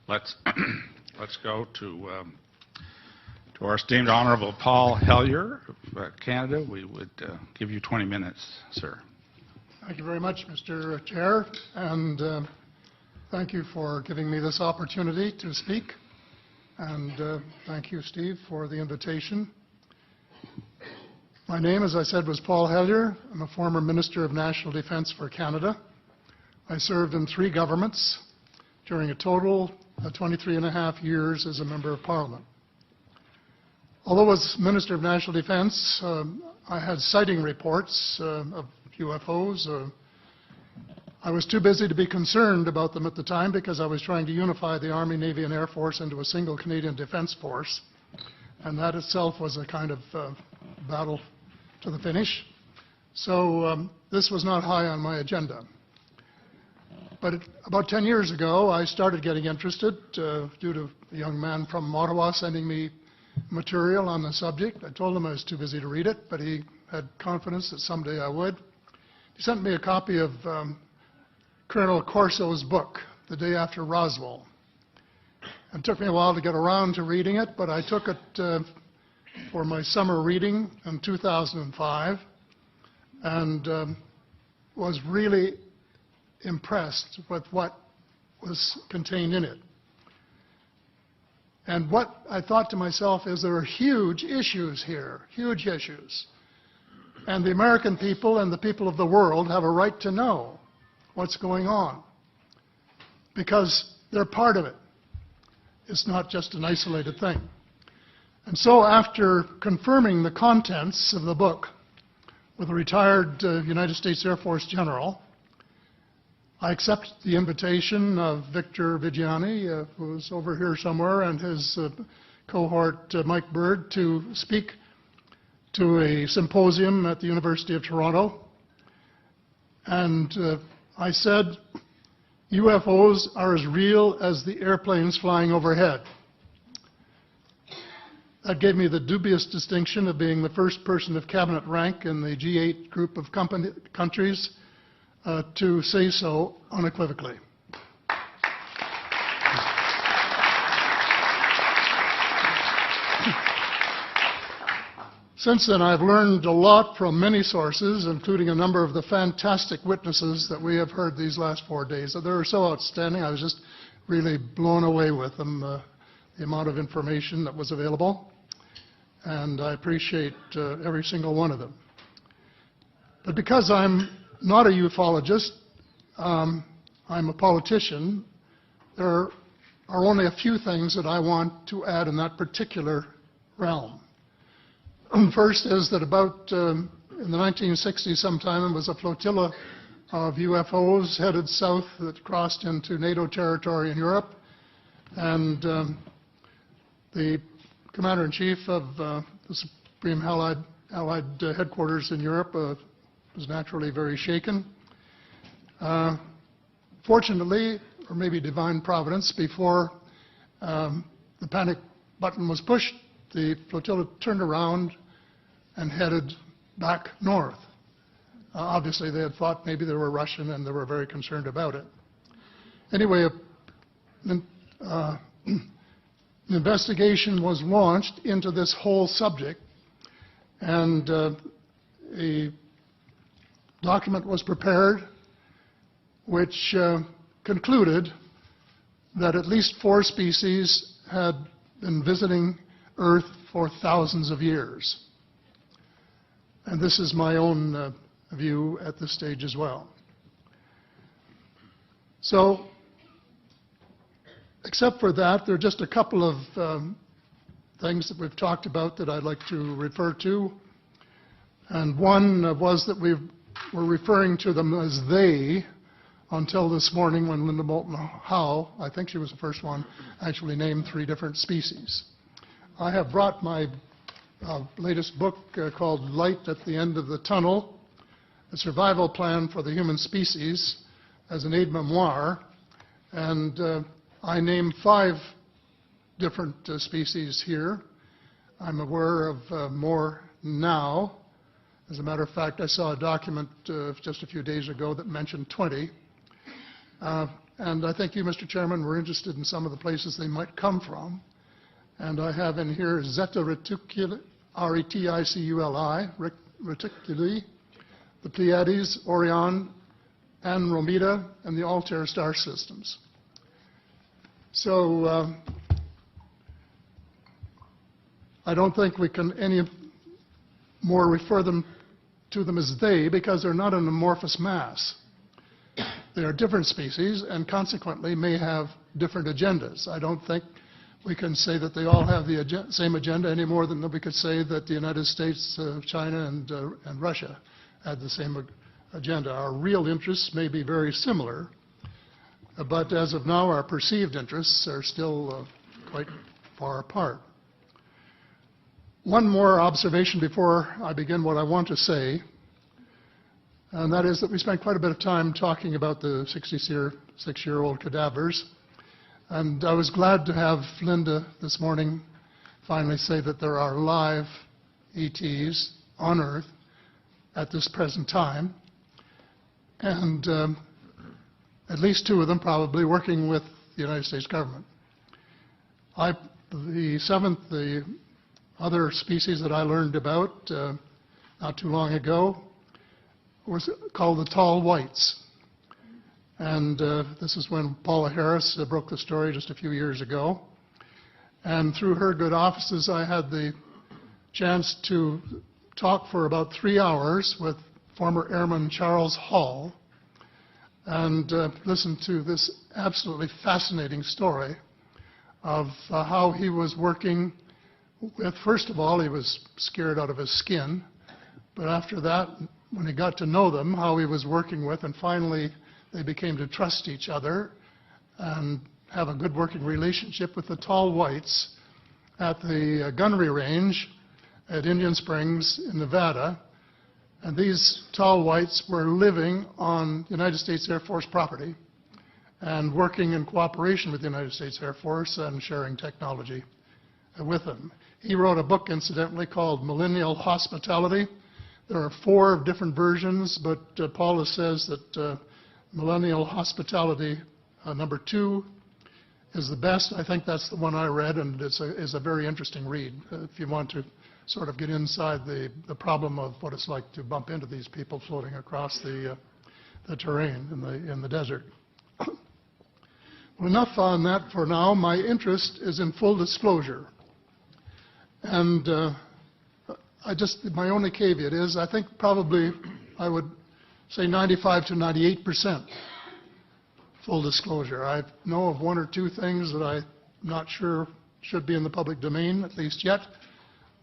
let's let's go to our esteemed Honorable Paul Hellyer of Canada. We would give you 20 minutes, sir. Thank you very much, Mr. Chair, and thank you for giving me this opportunity to speak. And thank you, Steve, for the invitation. My name, as I said, was Paul Hellyer. I'm a former Minister of National Defence for Canada. I served in 3 governments during a total of 23.5 years as a Member of Parliament. Although as Minister of National Defence, I had sighting reports of UFOs. I was too busy to be concerned about them at the time because I was trying to unify the Army, Navy and Air Force into a single Canadian Defence Force. And that itself was a kind of battle to the finish. So this was not high on my agenda. But about 10 years ago, I started getting interested due to a young man from Ottawa sending me material on the subject. I told him I was too busy to read it, but he had confidence that someday I would. He sent me a copy of Colonel Corso's book, The Day After Roswell. It took me a while to get around to reading it, but I took it for my summer reading in 2005 and was really impressed with what was contained in it. And what I thought to myself is there are huge issues here, huge issues. And the American people and the people of the world have a right to know what's going on because they're part of it. It's not just an isolated thing. And so after confirming the contents of the book with a retired United States Air Force general, I accepted the invitation of Victor Vigiani, who's over here somewhere, and his cohort, Mike Bird, to speak to a symposium at the University of Toronto. And I said, UFOs are as real as the airplanes flying overhead. That gave me the dubious distinction of being the first person of cabinet rank in the G8 group of countries to say so unequivocally. Since then, I've learned a lot from many sources, including a number of the fantastic witnesses that we have heard these last 4 days. They were so outstanding, I was just really blown away with them, the amount of information that was available. And I appreciate every single one of them. But because I'm not a ufologist, I'm a politician, there are only a few things that I want to add in that particular realm. First is that about in the 1960s sometime, there was a flotilla of UFOs headed south that crossed into NATO territory in Europe. And the Commander-in-Chief of the Supreme Allied Headquarters in Europe was naturally very shaken. Fortunately, or maybe divine providence, before the panic button was pushed, the flotilla turned around and headed back north. Obviously, they had thought maybe they were Russian and they were very concerned about it. Anyway, an investigation was launched into this whole subject, and a document was prepared which concluded that at least 4 species had been visiting Earth for thousands of years. And this is my own view at this stage as well. So, except for that, there are just a couple of things that we've talked about that I'd like to refer to. And one was that we were referring to them as they until this morning when Linda Moulton Howe, I think she was the first one, actually named 3 different species. I have brought my latest book called Light at the End of the Tunnel, A Survival Plan for the Human Species, as an aide-memoire, and I name 5 different species here. I'm aware of more now. As a matter of fact, I saw a document just a few days ago that mentioned 20. And I think you, Mr. Chairman, were interested in some of the places they might come from. And I have in here Zeta Reticuli, R-E-T-I-C-U-L-I, Reticuli, the Pleiades, Orion, Andromeda, and the Altair star systems. So I don't think we can any more refer to them as they, because they're not an amorphous mass. They are different species and consequently may have different agendas. I don't think we can say that they all have the same agenda any more than we could say that the United States, China, and Russia had the same agenda. Our real interests may be very similar, but as of now, our perceived interests are still quite far apart. One more observation before I begin what I want to say, and that is that we spent quite a bit of time talking about the 66-year-old cadavers. And I was glad to have Linda this morning finally say that there are live ETs on Earth at this present time, and at least 2 of them probably working with the United States government. The other species that I learned about not too long ago was called the tall whites. And this is when Paula Harris broke the story just a few years ago. And through her good offices, I had the chance to talk for about 3 hours with former Airman Charles Hall and listen to this absolutely fascinating story of how he was working with, first of all, he was scared out of his skin, but after that, when he got to know them, how he was working with, and finally they became to trust each other and have a good working relationship with the tall whites at the gunnery range at Indian Springs in Nevada. And these tall whites were living on United States Air Force property and working in cooperation with the United States Air Force and sharing technology with them. He wrote a book, incidentally, called Millennial Hospitality. There are 4 different versions, but Paula says that Millennial Hospitality number 2 is the best. I think that's the one I read, and it's a very interesting read if you want to sort of get inside the problem of what it's like to bump into these people floating across the terrain in the desert. Well, enough on that for now. My interest is in full disclosure. And my only caveat is I think probably I would say 95 to 98% full disclosure. I know of 1 or 2 things that I'm not sure should be in the public domain, at least yet.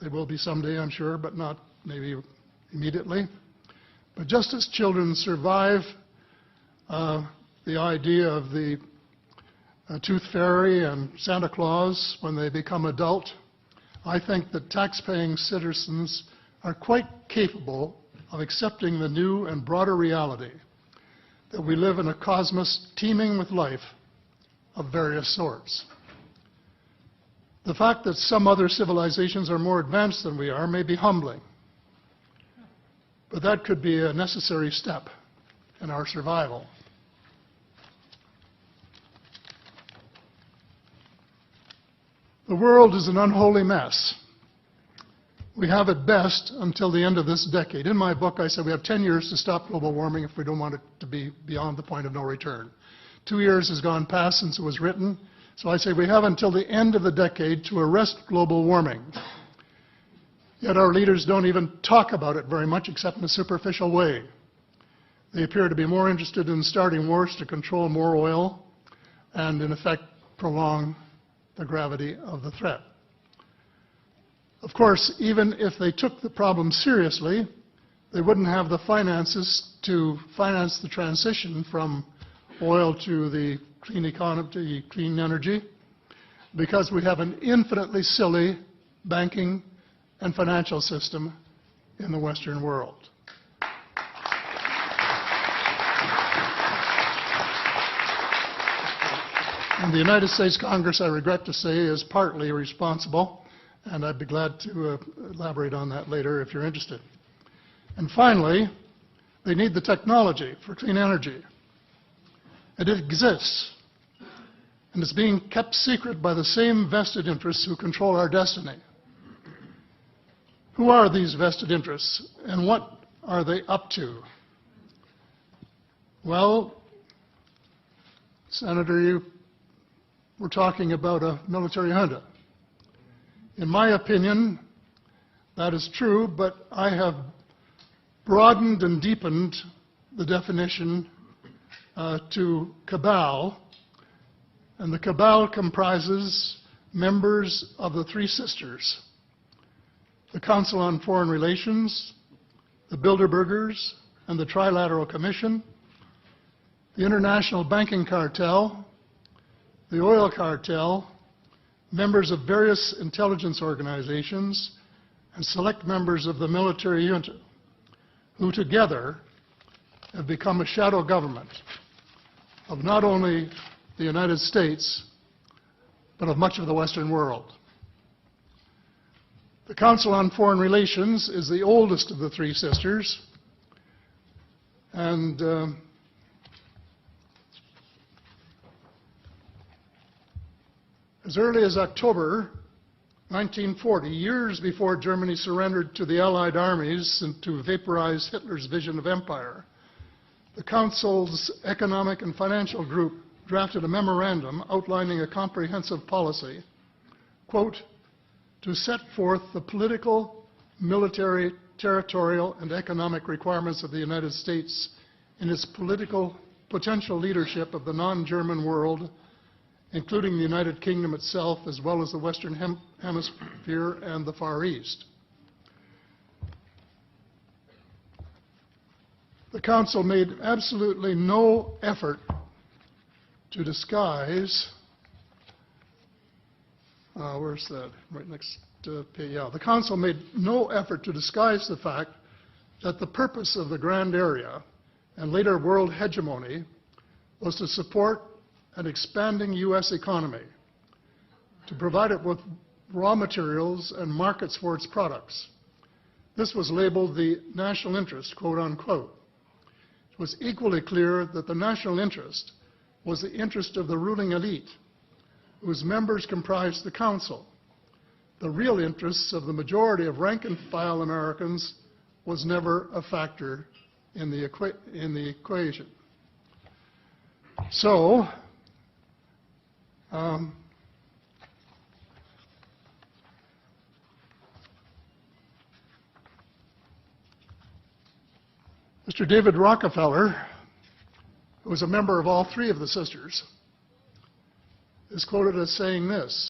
They will be someday, I'm sure, but not maybe immediately. But just as children survive the idea of the Tooth Fairy and Santa Claus when they become adult, I think that tax-paying citizens are quite capable of accepting the new and broader reality that we live in a cosmos teeming with life of various sorts. The fact that some other civilizations are more advanced than we are may be humbling, but that could be a necessary step in our survival. The world is an unholy mess. We have it best until the end of this decade. In my book, I said we have 10 years to stop global warming if we don't want it to be beyond the point of no return. 2 years has gone past since it was written, so I say we have until the end of the decade to arrest global warming. Yet our leaders don't even talk about it very much except in a superficial way. They appear to be more interested in starting wars to control more oil and, in effect, prolong the gravity of the threat. Of course, even if they took the problem seriously, they wouldn't have the finances to finance the transition from oil to the clean economy, to clean energy, because we have an infinitely silly banking and financial system in the Western world. And the United States Congress, I regret to say, is partly responsible, and I'd be glad to elaborate on that later if you're interested. And finally, they need the technology for clean energy. And it exists, and it's being kept secret by the same vested interests who control our destiny. Who are these vested interests, and what are they up to? Well, Senator, you were talking about a military junta. In my opinion, that is true, but I have broadened and deepened the definition to cabal, and the cabal comprises members of the Three Sisters: the Council on Foreign Relations, the Bilderbergers and the Trilateral Commission, the International Banking Cartel, the Oil Cartel, members of various intelligence organizations, and select members of the military junta, who together have become a shadow government of not only the United States, but of much of the Western world. The Council on Foreign Relations is the oldest of the Three Sisters, and as early as October 1940, years before Germany surrendered to the Allied armies and to vaporize Hitler's vision of empire, the Council's Economic and Financial Group drafted a memorandum outlining a comprehensive policy, quote, to set forth the political, military, territorial, and economic requirements of the United States in its political potential leadership of the non-German world, including the United Kingdom itself, as well as the Western Hemisphere and the Far East. The Council made absolutely no effort to disguise, where's that? Right next page, yeah. The Council made no effort to disguise the fact that the purpose of the Grand Area and later world hegemony was to support an expanding U.S. economy, to provide it with raw materials and markets for its products. This was labeled the national interest, quote unquote. It was equally clear that the national interest was the interest of the ruling elite, whose members comprised the Council. The real interests of the majority of rank-and-file Americans was never a factor in the equation. So, Mr. David Rockefeller, who was a member of all three of the sisters, is quoted as saying this: